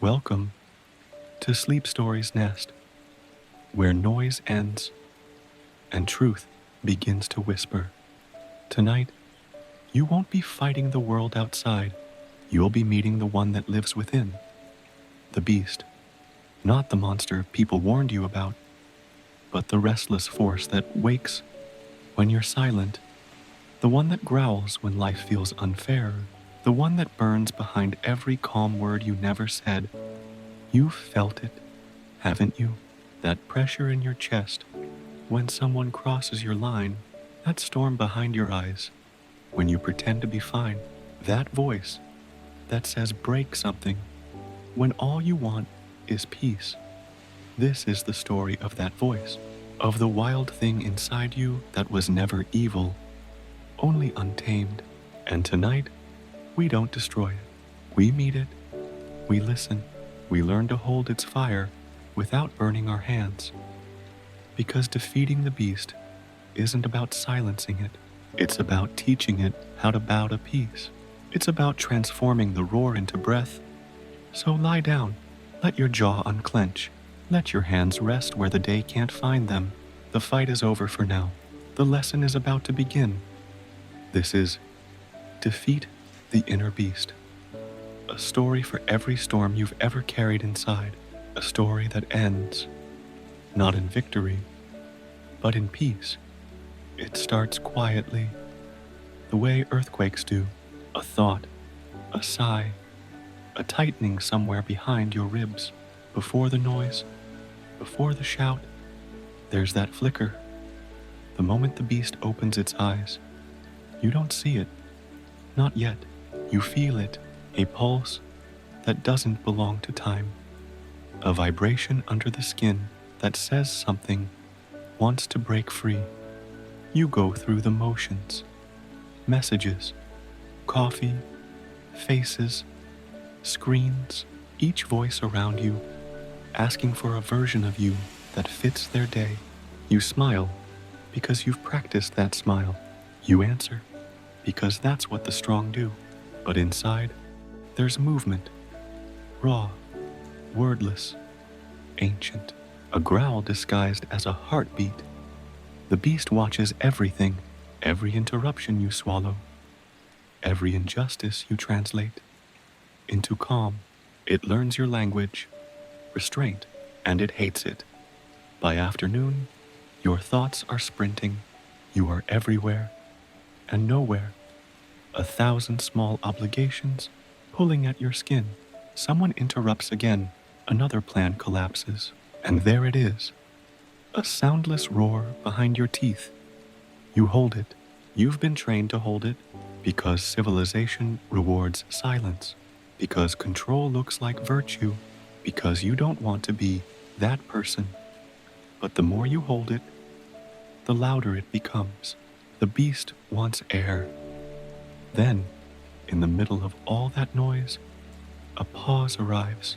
Welcome to Sleep Story's Nest, where noise ends and truth begins to whisper. Tonight, you won't be fighting the world outside. You'll be meeting the one that lives within, the beast. Not the monster people warned you about, but the restless force that wakes when you're silent, the one that growls when life feels unfair, the one that burns behind every calm word you never said. You've felt it, haven't you? That pressure in your chest when someone crosses your line, that storm behind your eyes when you pretend to be fine, that voice that says break something when all you want is peace. This is the story of that voice, of the wild thing inside you that was never evil, only untamed. And tonight, we don't destroy it. We meet it, we listen, we learn to hold its fire without burning our hands. Because defeating the beast isn't about silencing it, it's about teaching it how to bow to peace. It's about transforming the roar into breath. So lie down, let your jaw unclench, let your hands rest where the day can't find them. The fight is over for now. The lesson is about to begin. This is Defeat the Inner Beast. A story for every storm you've ever carried inside. A story that ends, not in victory, but in peace. It starts quietly, the way earthquakes do. A thought, a sigh, a tightening somewhere behind your ribs. Before the noise, before the shout, there's that flicker. The moment the beast opens its eyes, you don't see it, not yet. You feel it, a pulse that doesn't belong to time. A vibration under the skin that says something wants to break free. You go through the motions, messages, coffee, faces, screens, each voice around you asking for a version of you that fits their day. You smile because you've practiced that smile. You answer because that's what the strong do. But inside, there's movement, raw, wordless, ancient, a growl disguised as a heartbeat. The beast watches everything, every interruption you swallow, every injustice you translate into calm. It learns your language, restraint, and it hates it. By afternoon, your thoughts are sprinting. You are everywhere and nowhere. 1,000 small obligations pulling at your skin. Someone interrupts again. Another plan collapses. And there it is. A soundless roar behind your teeth. You hold it. You've been trained to hold it because civilization rewards silence, because control looks like virtue, because you don't want to be that person. But the more you hold it, the louder it becomes. The beast wants air. Then, in the middle of all that noise, a pause arrives.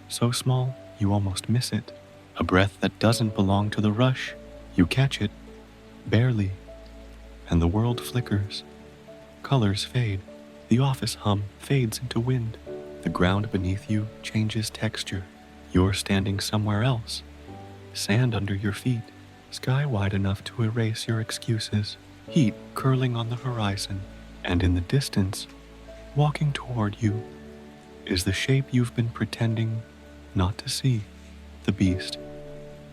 So small, you almost miss it. A breath that doesn't belong to the rush. You catch it, barely, and the world flickers. Colors fade. The office hum fades into wind. The ground beneath you changes texture. You're standing somewhere else. Sand under your feet. Sky wide enough to erase your excuses. Heat curling on the horizon. And in the distance, walking toward you, is the shape you've been pretending not to see, the beast.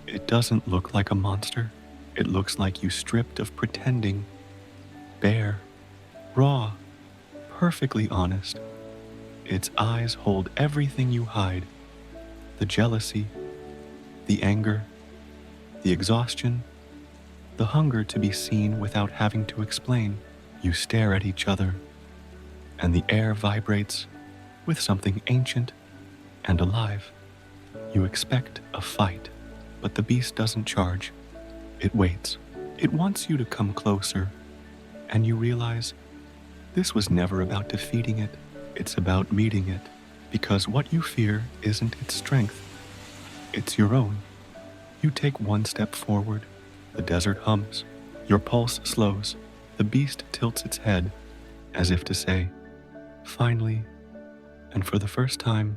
It doesn't look like a monster. It looks like you stripped of pretending. Bare, raw, perfectly honest. Its eyes hold everything you hide. The jealousy, the anger, the exhaustion, the hunger to be seen without having to explain. You stare at each other, and the air vibrates with something ancient and alive. You expect a fight, but the beast doesn't charge. It waits. It wants you to come closer, and you realize this was never about defeating it. It's about meeting it, because what you fear isn't its strength. It's your own. You take one step forward. The desert hums. Your pulse slows. The beast tilts its head, as if to say, finally, and for the first time,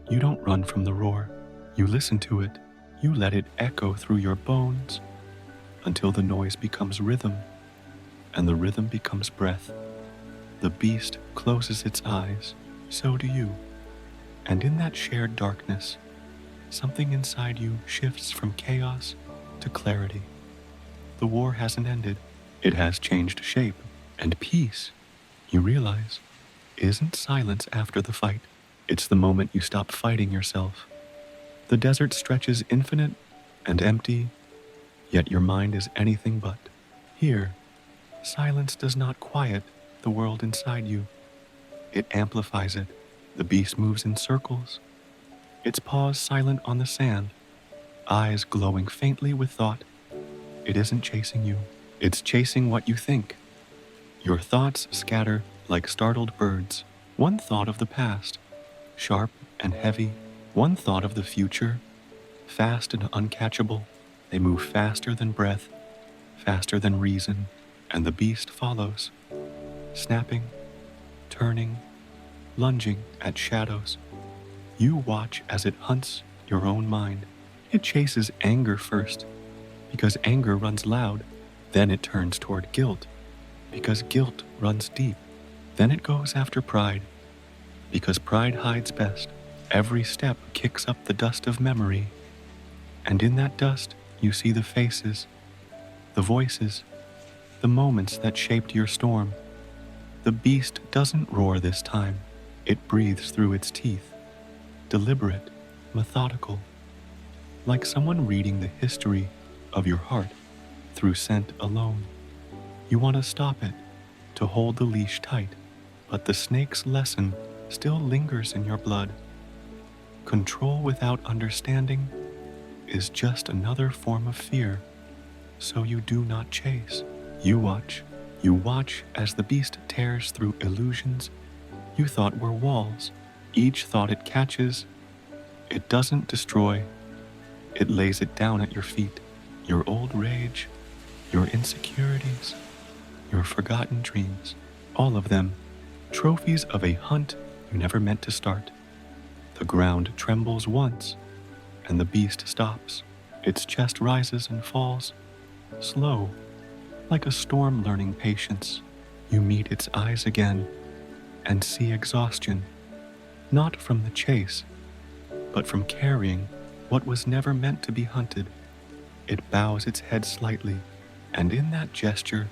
You don't run from the roar. You listen to it. You let it echo through your bones until the noise becomes rhythm, and the rhythm becomes breath. The beast closes its eyes, so do you. And in that shared darkness, something inside you shifts from chaos to clarity. The war hasn't ended. It has changed shape. And peace, you realize, isn't silence after the fight. It's the moment you stop fighting yourself. The desert stretches infinite and empty, yet your mind is anything but. Here, silence does not quiet the world inside you. It amplifies it. The beast moves in circles, its paws silent on the sand, eyes glowing faintly with thought. It isn't chasing you. It's chasing what you think. Your thoughts scatter like startled birds. One thought of the past, sharp and heavy. One thought of the future, fast and uncatchable. They move faster than breath, faster than reason, and the beast follows, snapping, turning, lunging at shadows. You watch as it hunts your own mind. It chases anger first, because anger runs loud. Then it turns toward guilt, because guilt runs deep. Then it goes after pride, because pride hides best. Every step kicks up the dust of memory, and in that dust you see the faces, the voices, the moments that shaped your storm. The beast doesn't roar this time. It breathes through its teeth, deliberate, methodical, like someone reading the history of your heart through scent alone. You want to stop it, to hold the leash tight, but the snake's lesson still lingers in your blood. Control without understanding is just another form of fear, so you do not chase. You watch. You watch as the beast tears through illusions you thought were walls. Each thought it catches, it doesn't destroy. It lays it down at your feet. Your old rage, your insecurities, your forgotten dreams, all of them, trophies of a hunt you never meant to start. The ground trembles once, and the beast stops. Its chest rises and falls, slow, like a storm learning patience. You meet its eyes again and see exhaustion, not from the chase, but from carrying what was never meant to be hunted. It bows its head slightly, and in that gesture,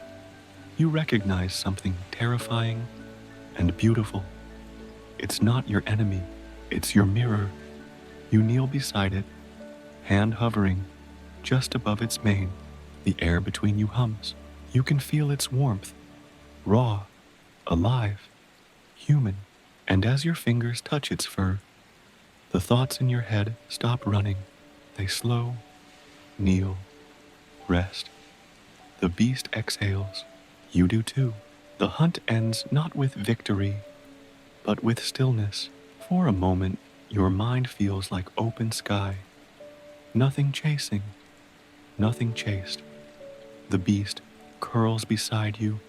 you recognize something terrifying and beautiful. It's not your enemy, it's your mirror. You kneel beside it, hand hovering just above its mane. The air between you hums. You can feel its warmth, raw, alive, human. And as your fingers touch its fur, the thoughts in your head stop running. They slow, kneel, rest. The beast exhales. You do too. The hunt ends not with victory, but with stillness. For a moment, your mind feels like open sky. Nothing chasing, nothing chased. The beast curls beside you,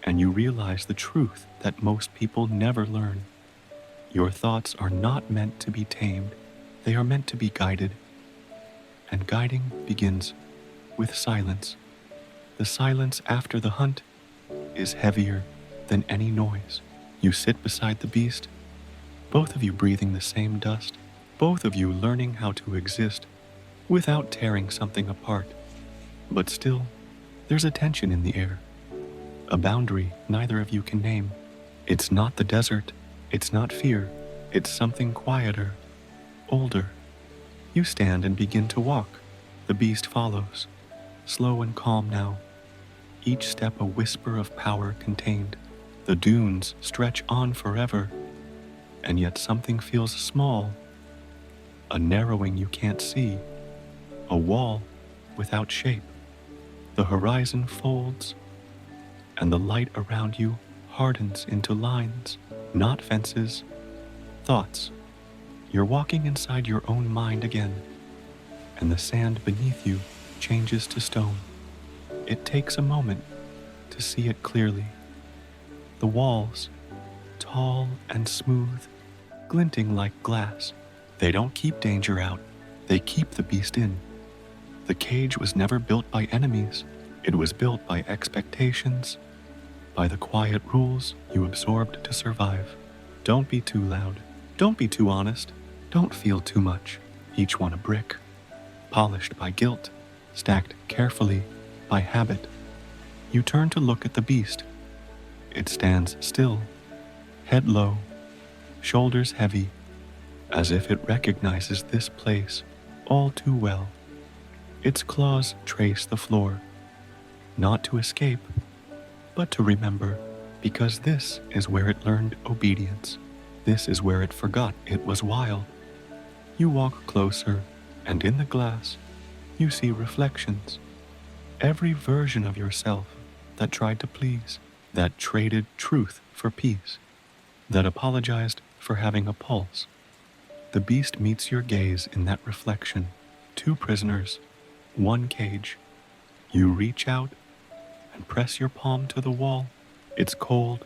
and you realize the truth that most people never learn. Your thoughts are not meant to be tamed. They are meant to be guided. And guiding begins with silence. The silence after the hunt is heavier than any noise. You sit beside the beast, both of you breathing the same dust, both of you learning how to exist without tearing something apart. But still, there's a tension in the air, a boundary neither of you can name. It's not the desert, it's not fear, it's something quieter, older. You stand and begin to walk. The beast follows, slow and calm now, each step a whisper of power contained. The dunes stretch on forever, and yet something feels small, a narrowing you can't see, a wall without shape. The horizon folds, and the light around you hardens into lines, not fences, thoughts. You're walking inside your own mind again, and the sand beneath you changes to stone. It takes a moment to see it clearly. The walls, tall and smooth, glinting like glass. They don't keep danger out, they keep the beast in. The cage was never built by enemies, it was built by expectations, by the quiet rules you absorbed to survive. Don't be too loud, don't be too honest, don't feel too much. Each one a brick, polished by guilt, stacked carefully by habit. You turn to look at the beast. It stands still, head low, shoulders heavy, as if it recognizes this place all too well. Its claws trace the floor, not to escape, but to remember, because this is where it learned obedience. This is where it forgot it was wild. You walk closer, and in the glass, you see reflections. Every version of yourself that tried to please, that traded truth for peace, that apologized for having a pulse. The beast meets your gaze in that reflection. Two prisoners, one cage. You reach out and press your palm to the wall. It's cold,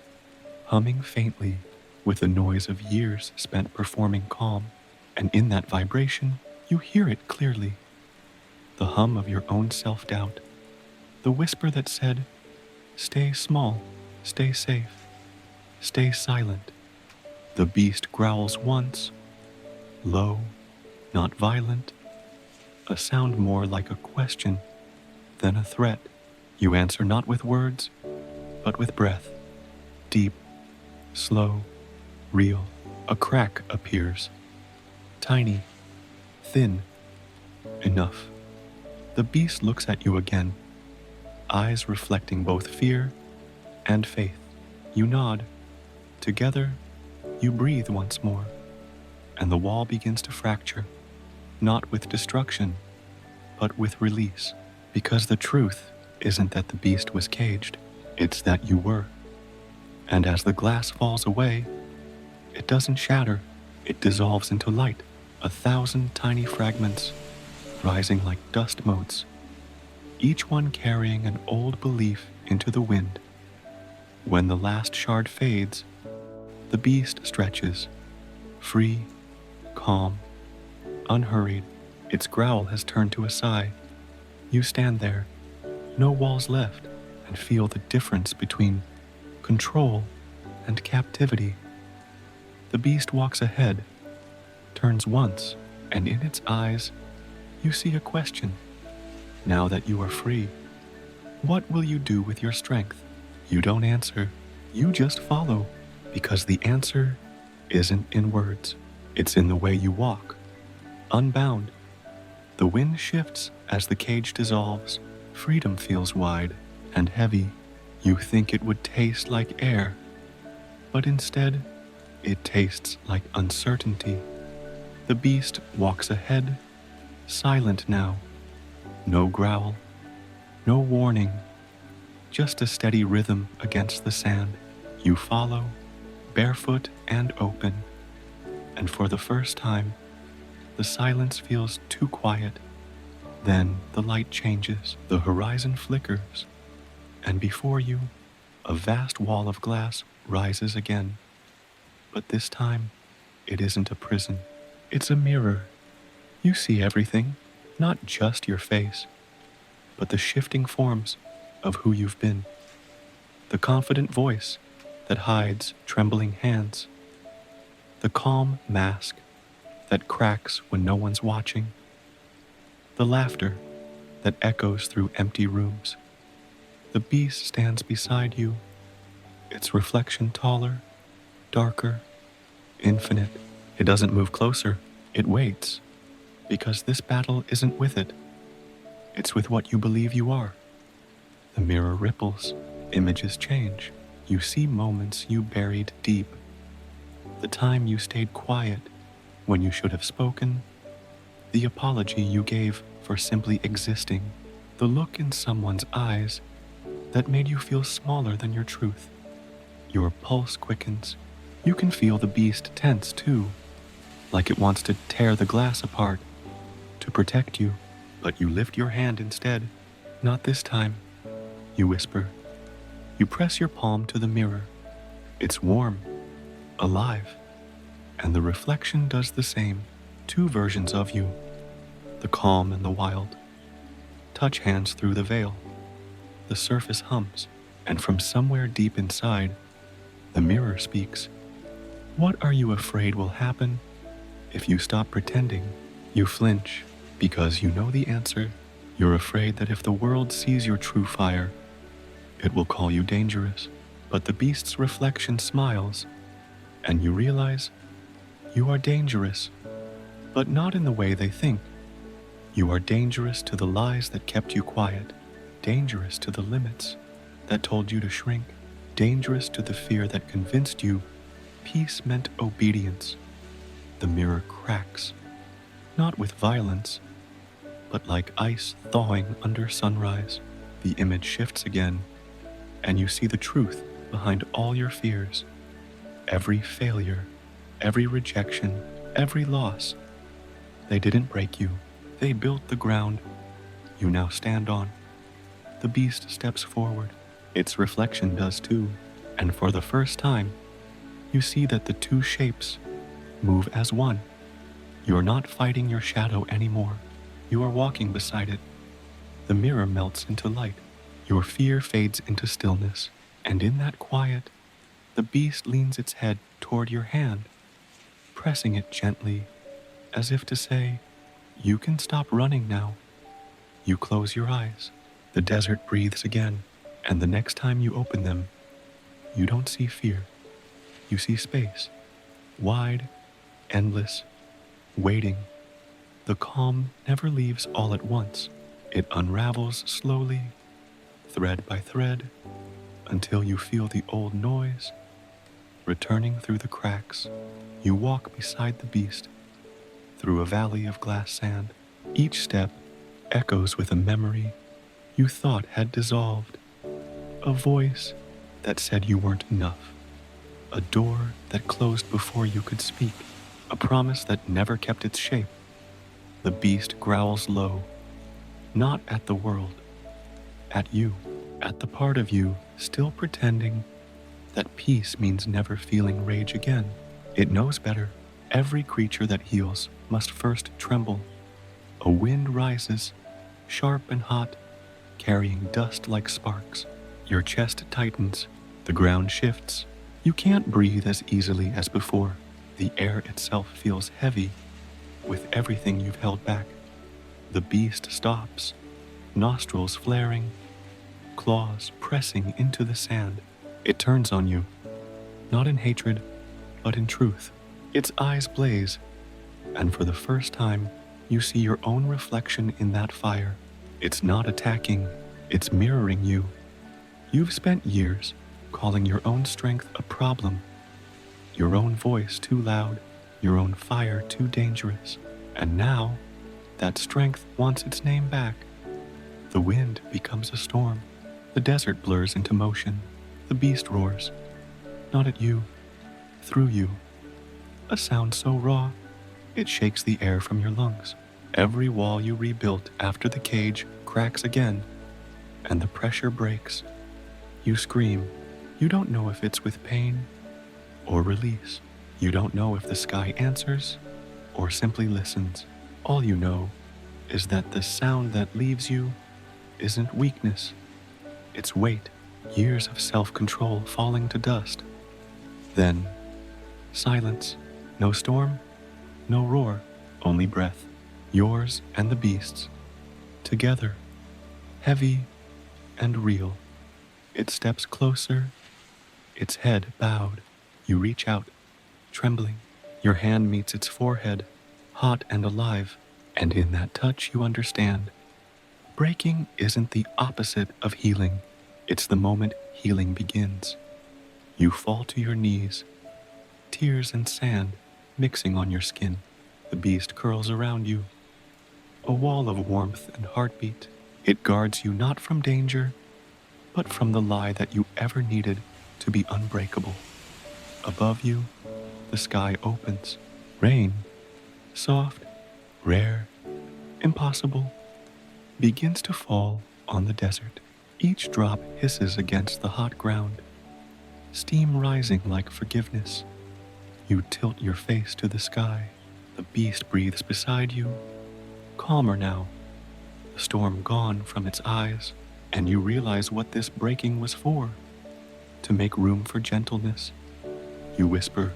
humming faintly with the noise of years spent performing calm. And in that vibration, you hear it clearly. The hum of your own self-doubt. The whisper that said, stay small, stay safe, stay silent. The beast growls once, low, not violent, a sound more like a question than a threat. You answer not with words, but with breath, deep, slow, real. A crack appears, tiny, thin, enough. The beast looks at you again, eyes reflecting both fear and faith. You nod. Together, you breathe once more, and the wall begins to fracture, not with destruction, but with release. Because the truth isn't that the beast was caged, it's that you were. And as the glass falls away, it doesn't shatter, it dissolves into light, 1,000 tiny fragments rising like dust motes, each one carrying an old belief into the wind. When the last shard fades, the beast stretches, free, calm, unhurried. Its growl has turned to a sigh. You stand there, no walls left, and feel the difference between control and captivity. The beast walks ahead, turns once, and in its eyes, you see a question. Now that you are free, what will you do with your strength? You don't answer, you just follow, because the answer isn't in words, it's in the way you walk, unbound. The wind shifts as the cage dissolves. Freedom feels wide and heavy. You think it would taste like air, but instead, it tastes like uncertainty. The beast walks ahead, silent now. No growl, no warning, just a steady rhythm against the sand. You follow, barefoot and open, and for the first time, the silence feels too quiet. Then the light changes, the horizon flickers, and before you, a vast wall of glass rises again. But this time, it isn't a prison, it's a mirror. You see everything, not just your face, but the shifting forms of who you've been. The confident voice that hides trembling hands. The calm mask that cracks when no one's watching. The laughter that echoes through empty rooms. The beast stands beside you, its reflection taller, darker, infinite. It doesn't move closer, it waits, because this battle isn't with it. It's with what you believe you are. The mirror ripples, images change. You see moments you buried deep. The time you stayed quiet when you should have spoken. The apology you gave for simply existing. The look in someone's eyes that made you feel smaller than your truth. Your pulse quickens. You can feel the beast tense too, like it wants to tear the glass apart to protect you, but you lift your hand instead. Not this time, you whisper. You press your palm to the mirror. It's warm, alive. and the reflection does the same. Two versions of you, the calm and the wild, touch hands through the veil. The surface hums, and from somewhere deep inside, the mirror speaks. What are you afraid will happen if you stop pretending? You flinch because you know the answer. You're afraid that if the world sees your true fire, it will call you dangerous. But the beast's reflection smiles, and you realize you are dangerous, but not in the way they think. You are dangerous to the lies that kept you quiet, dangerous to the limits that told you to shrink, dangerous to the fear that convinced you peace meant obedience. The mirror cracks, not with violence, but like ice thawing under sunrise. The image shifts again, and you see the truth behind all your fears. Every failure, every rejection, every loss. They didn't break you. They built the ground you now stand on. The beast steps forward. Its reflection does too. And for the first time, you see that the two shapes move as one. You're not fighting your shadow anymore. You are walking beside it. The mirror melts into light. Your fear fades into stillness. And in that quiet, the beast leans its head toward your hand, pressing it gently, as if to say, you can stop running now. You close your eyes. The desert breathes again, and the next time you open them, you don't see fear. You see space, wide, endless, waiting. The calm never leaves all at once. It unravels slowly, thread by thread, until you feel the old noise returning through the cracks. You walk beside the beast, through a valley of glass sand. Each step echoes with a memory you thought had dissolved, a voice that said you weren't enough, a door that closed before you could speak, a promise that never kept its shape. The beast growls low, not at the world, at you, at the part of you still pretending that peace means never feeling rage again. It knows better. Every creature that heals must first tremble. A wind rises, sharp and hot, carrying dust like sparks. Your chest tightens, the ground shifts. You can't breathe as easily as before. The air itself feels heavy with everything you've held back. The beast stops, nostrils flaring, claws pressing into the sand. It turns on you, not in hatred, but in truth. Its eyes blaze, and for the first time, you see your own reflection in that fire. It's not attacking, it's mirroring you. You've spent years calling your own strength a problem, your own voice too loud, your own fire too dangerous. And now, that strength wants its name back. The wind becomes a storm. The desert blurs into motion. The beast roars, not at you, through you. A sound so raw, it shakes the air from your lungs. Every wall you rebuilt after the cage cracks again, and the pressure breaks. You scream. You don't know if it's with pain or release. You don't know if the sky answers or simply listens. All you know is that the sound that leaves you isn't weakness, it's weight. Years of self-control falling to dust. Then, silence. No storm, no roar, only breath. Yours and the beast's. Together, heavy and real. It steps closer, its head bowed. You reach out, trembling. Your hand meets its forehead, hot and alive. And in that touch you understand. Breaking isn't the opposite of healing. It's the moment healing begins. You fall to your knees, tears and sand mixing on your skin. The beast curls around you, a wall of warmth and heartbeat. It guards you not from danger, but from the lie that you ever needed to be unbreakable. Above you, the sky opens. Rain, soft, rare, impossible, begins to fall on the desert. Each drop hisses against the hot ground, steam rising like forgiveness. You tilt your face to the sky. The beast breathes beside you, calmer now, the storm gone from its eyes, and you realize what this breaking was for, to make room for gentleness. You whisper,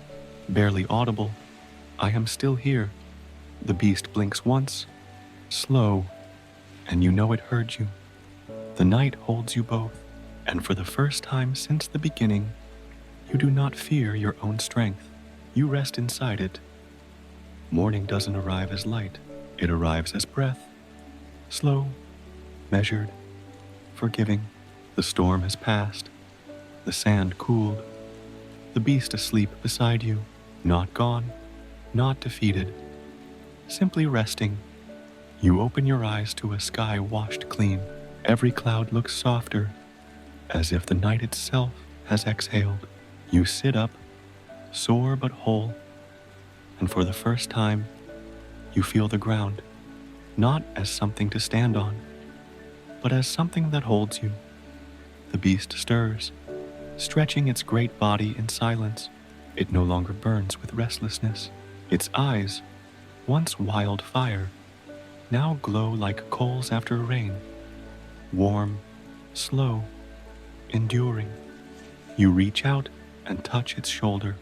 barely audible, "I am still here." The beast blinks once, slow, and you know it heard you. The night holds you both, and for the first time since the beginning, you do not fear your own strength. You rest inside it. Morning doesn't arrive as light. It arrives as breath, slow, measured, forgiving. The storm has passed. The sand cooled. The beast asleep beside you, not gone, not defeated, simply resting. You open your eyes to a sky washed clean. Every cloud looks softer, as if the night itself has exhaled. You sit up, sore but whole, and for the first time, you feel the ground, not as something to stand on, but as something that holds you. The beast stirs, stretching its great body in silence. It no longer burns with restlessness. Its eyes, once wild fire, now glow like coals after rain, warm, slow, enduring. You reach out and touch its shoulder.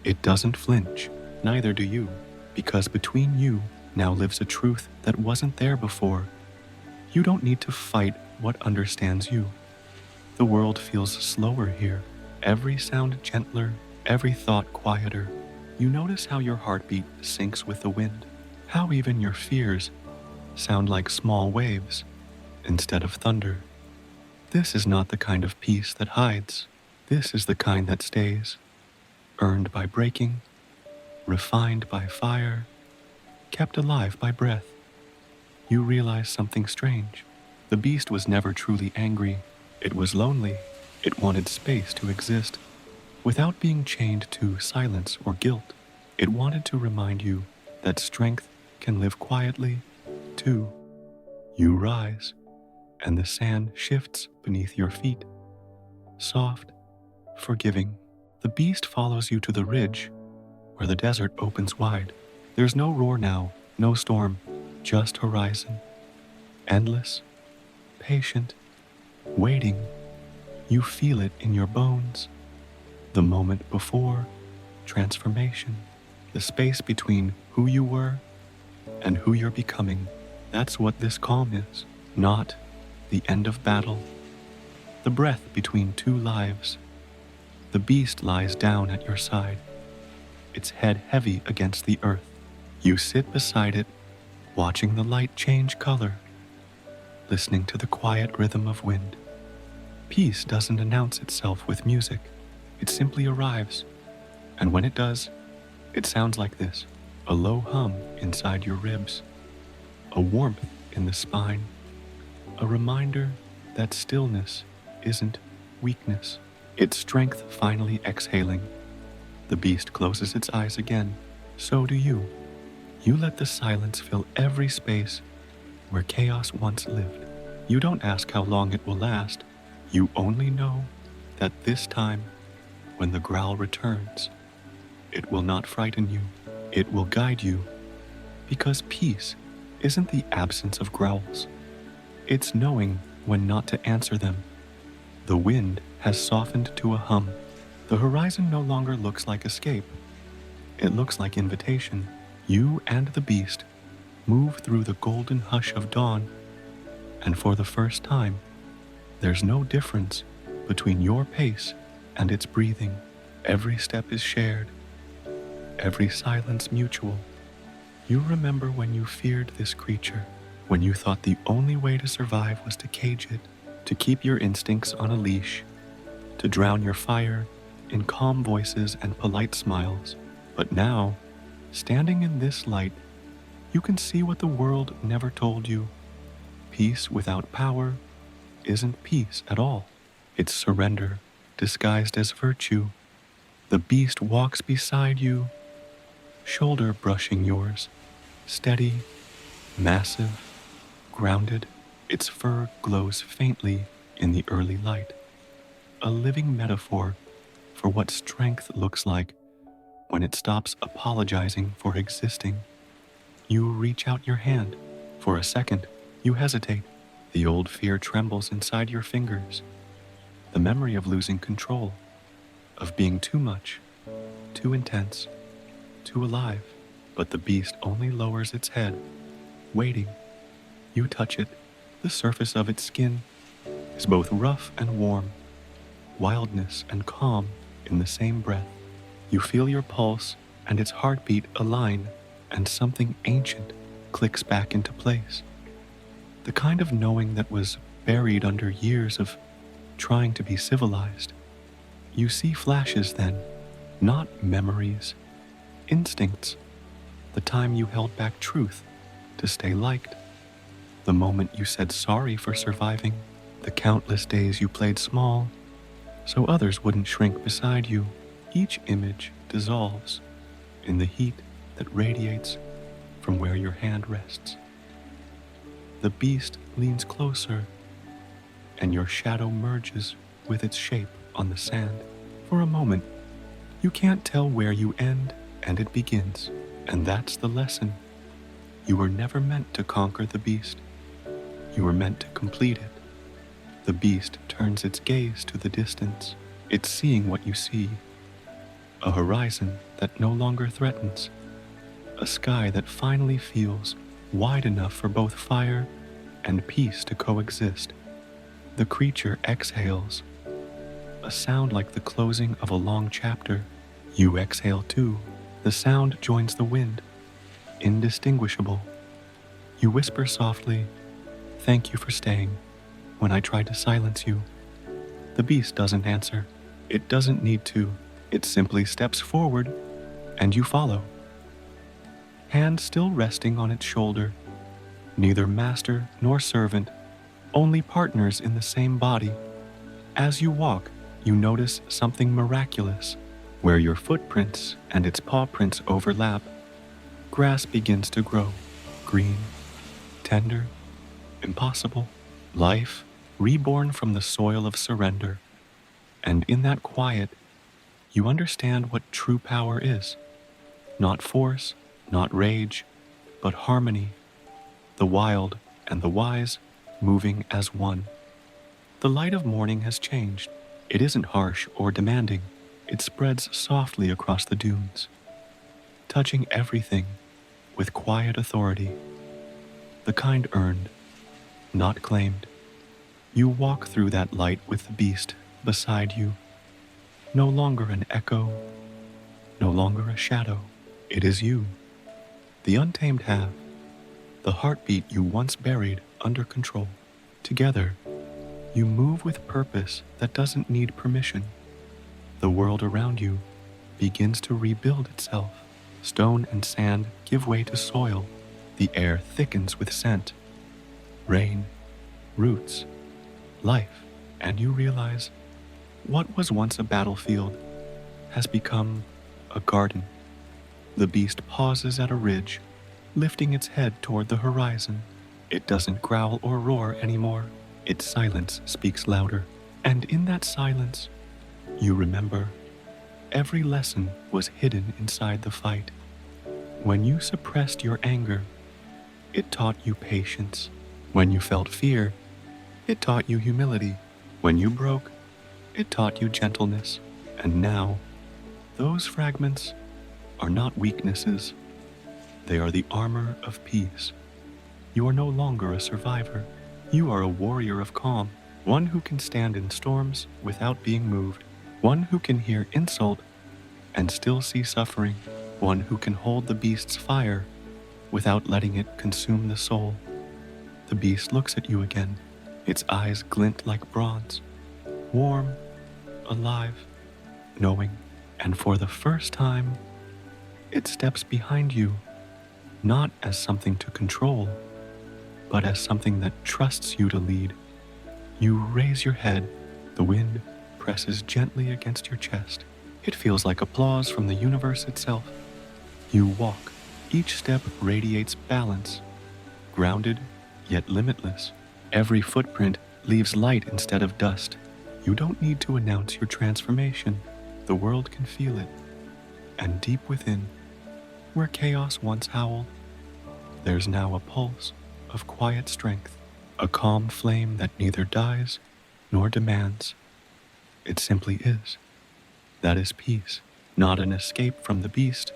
It doesn't flinch, neither do you, because between you now lives a truth that wasn't there before. You don't need to fight what understands you. The world feels slower here, every sound gentler, every thought quieter. You notice how your heartbeat syncs with the wind, how even your fears sound like small waves instead of thunder. This is not the kind of peace that hides. This is the kind that stays, earned by breaking, refined by fire, kept alive by breath. You realize something strange. The beast was never truly angry. It was lonely. It wanted space to exist, without being chained to silence or guilt. It wanted to remind you that strength can live quietly, too. You rise, and the sand shifts beneath your feet, soft, forgiving. The beast follows you to the ridge, where the desert opens wide. There's no roar now, no storm, just horizon. Endless, patient, waiting. You feel it in your bones. The moment before transformation, the space between who you were and who you're becoming. That's what this calm is, not the end of battle. The breath between two lives. The beast lies down at your side, its head heavy against the earth. You sit beside it, watching the light change color, listening to the quiet rhythm of wind. Peace doesn't announce itself with music. It simply arrives, and when it does, it sounds like this, a low hum inside your ribs, a warmth in the spine, a reminder that stillness isn't weakness. It's strength finally exhaling. The beast closes its eyes again. So do you. You let the silence fill every space where chaos once lived. You don't ask how long it will last. You only know that this time, when the growl returns, it will not frighten you. It will guide you. Because peace isn't the absence of growls. It's knowing when not to answer them. The wind has softened to a hum. The horizon no longer looks like escape. It looks like invitation. You and the beast move through the golden hush of dawn, and for the first time, there's no difference between your pace and its breathing. Every step is shared, every silence mutual. You remember when you feared this creature, when you thought the only way to survive was to cage it, to keep your instincts on a leash, to drown your fire in calm voices and polite smiles. But now, standing in this light, you can see what the world never told you. Peace without power isn't peace at all. It's surrender disguised as virtue. The beast walks beside you, shoulder brushing yours, steady, massive, grounded. Its fur glows faintly in the early light, a living metaphor for what strength looks like when it stops apologizing for existing. You reach out your hand. For a second, you hesitate. The old fear trembles inside your fingers. The memory of losing control, of being too much, too intense, too alive. But the beast only lowers its head, waiting. You touch it. The surface of its skin is both rough and warm, wildness and calm in the same breath. You feel your pulse and its heartbeat align, and something ancient clicks back into place. The kind of knowing that was buried under years of trying to be civilized. You see flashes then, not memories, instincts. The time you held back truth to stay liked. The moment you said sorry for surviving. The countless days you played small so others wouldn't shrink beside you. Each image dissolves in the heat that radiates from where your hand rests. The beast leans closer, and your shadow merges with its shape on the sand. For a moment, you can't tell where you end and it begins, and that's the lesson. You were never meant to conquer the beast. You were meant to complete it. The beast turns its gaze to the distance. It's seeing what you see. A horizon that no longer threatens. A sky that finally feels wide enough for both fire and peace to coexist. The creature exhales, a sound like the closing of a long chapter. You exhale too. The sound joins the wind, indistinguishable. You whisper softly, "Thank you for staying," when I try to silence you. The beast doesn't answer. It doesn't need to. It simply steps forward, and you follow. Hand still resting on its shoulder. Neither master nor servant, only partners in the same body. As you walk, you notice something miraculous. Where your footprints and its paw prints overlap, grass begins to grow, green, tender, impossible. Life reborn from the soil of surrender. And in that quiet, you understand what true power is. Not force, not rage, but harmony. The wild and the wise moving as one. The light of morning has changed. It isn't harsh or demanding. It spreads softly across the dunes, touching everything with quiet authority. The kind earned, not claimed. You walk through that light with the beast beside you. No longer an echo, no longer a shadow. It is you, the untamed half, the heartbeat you once buried under control. Together, you move with purpose that doesn't need permission. The world around you begins to rebuild itself. Stone and sand give way to soil. The air thickens with scent, rain, roots, life, and you realize what was once a battlefield has become a garden. The beast pauses at a ridge, lifting its head toward the horizon. It doesn't growl or roar anymore. Its silence speaks louder. And in that silence, you remember every lesson was hidden inside the fight. When you suppressed your anger, it taught you patience. When you felt fear, it taught you humility. When you broke, it taught you gentleness. And now, those fragments are not weaknesses. They are the armor of peace. You are no longer a survivor. You are a warrior of calm, one who can stand in storms without being moved, one who can hear insult and still see suffering, one who can hold the beast's fire without letting it consume the soul. The beast looks at you again. Its eyes glint like bronze, warm, alive, knowing, and for the first time, it steps behind you, not as something to control, but as something that trusts you to lead. You raise your head. The wind presses gently against your chest. It feels like applause from the universe itself. You walk. Each step radiates balance, grounded yet limitless. Every footprint leaves light instead of dust. You don't need to announce your transformation. The world can feel it. And deep within, where chaos once howled, there's now a pulse of quiet strength, a calm flame that neither dies nor demands. It simply is. That is peace, not an escape from the beast,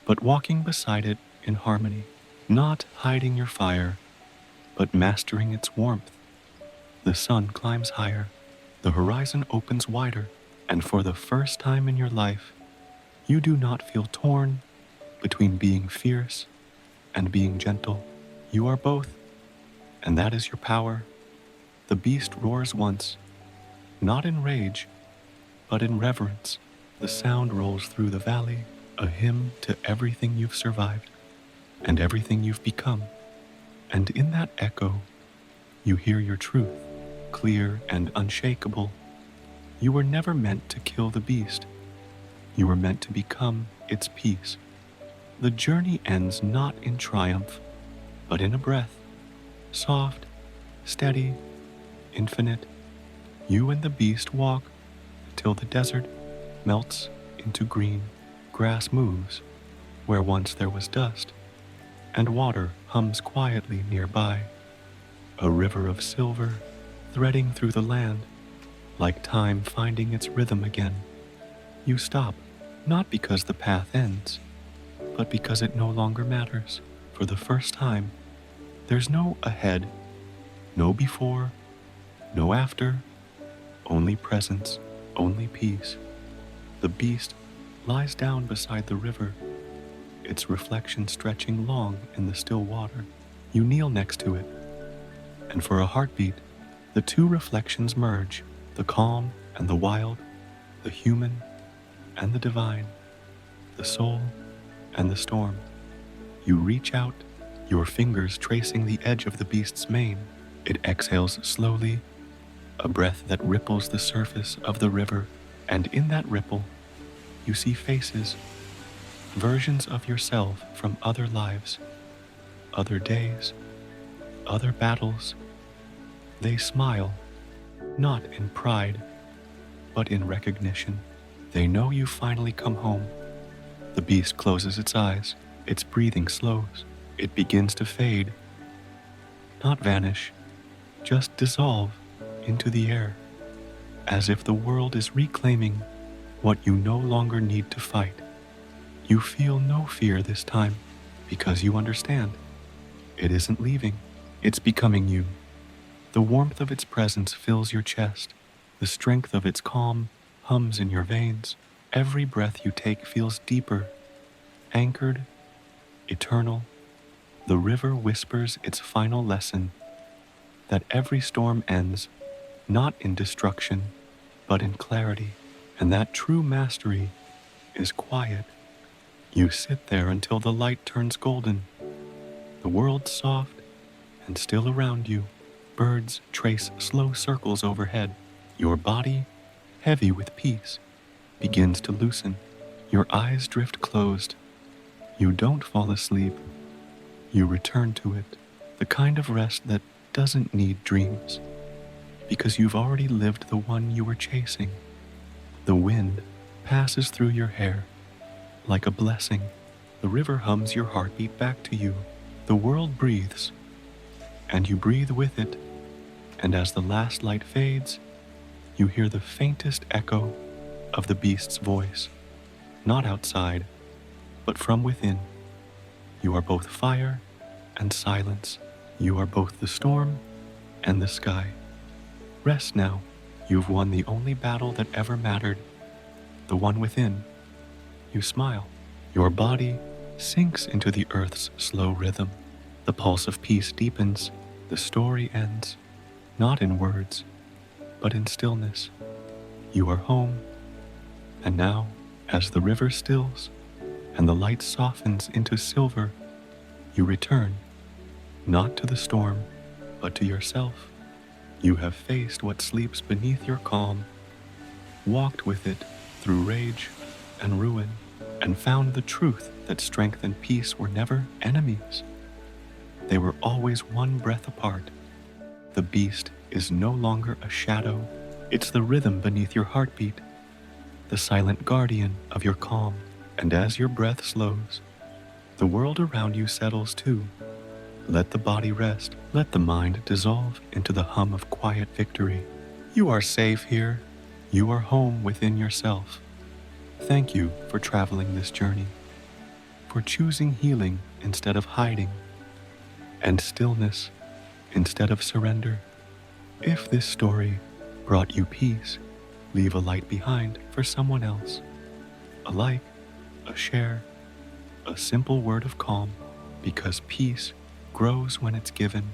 but walking beside it in harmony, not hiding your fire, but mastering its warmth. The sun climbs higher, the horizon opens wider, and for the first time in your life, you do not feel torn between being fierce and being gentle. You are both, and that is your power. The beast roars once, not in rage, but in reverence. The sound rolls through the valley, a hymn to everything you've survived and everything you've become. And in that echo, you hear your truth, clear and unshakable. You were never meant to kill the beast. You were meant to become its peace. The journey ends not in triumph, but in a breath, soft, steady, infinite. You and the beast walk until the desert melts into green. Grass moves where once there was dust, and water hums quietly nearby. A river of silver threading through the land, like time finding its rhythm again. You stop, not because the path ends, but because it no longer matters. For the first time, there's no ahead, no before, no after, only presence, only peace. The beast lies down beside the river, its reflection stretching long in the still water. You kneel next to it, and for a heartbeat, the two reflections merge, the calm and the wild, the human and the divine, the soul and the storm. You reach out, your fingers tracing the edge of the beast's mane. It exhales slowly, a breath that ripples the surface of the river, and in that ripple, you see faces, versions of yourself from other lives, other days, other battles. They smile, not in pride, but in recognition. They know you finally come home. The beast closes its eyes, its breathing slows. It begins to fade, not vanish, just dissolve into the air, as if the world is reclaiming what you no longer need to fight. You feel no fear this time because you understand. It isn't leaving, it's becoming you. The warmth of its presence fills your chest. The strength of its calm hums in your veins. Every breath you take feels deeper, anchored, eternal. The river whispers its final lesson, that every storm ends not in destruction, but in clarity, and that true mastery is quiet. You sit there until the light turns golden, the world soft and still around you. Birds trace slow circles overhead. Your body, heavy with peace, begins to loosen. Your eyes drift closed. You don't fall asleep. You return to it, the kind of rest that doesn't need dreams, because you've already lived the one you were chasing. The wind passes through your hair like a blessing. The river hums your heartbeat back to you. The world breathes, and you breathe with it. And as the last light fades, you hear the faintest echo of the beast's voice, not outside, but from within. You are both fire and silence. You are both the storm and the sky. Rest now. You've won the only battle that ever mattered, the one within. You smile. Your body sinks into the earth's slow rhythm. The pulse of peace deepens. The story ends, not in words, but in stillness. You are home. And now, as the river stills and the light softens into silver, you return, not to the storm, but to yourself. You have faced what sleeps beneath your calm, walked with it through rage and ruin, and found the truth that strength and peace were never enemies. They were always one breath apart. The beast is no longer a shadow. It's the rhythm beneath your heartbeat, the silent guardian of your calm. And as your breath slows, the world around you settles too. Let the body rest. Let the mind dissolve into the hum of quiet victory. You are safe here. You are home within yourself. Thank you for traveling this journey, for choosing healing instead of hiding, and stillness instead of surrender. If this story brought you peace, leave a light behind for someone else. A like, a share, a simple word of calm, because peace grows when it's given.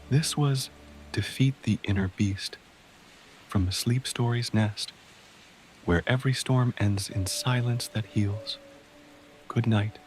This was Defeat the Inner Beast from a Sleep Stories Nest, where every storm ends in silence that heals. Good night.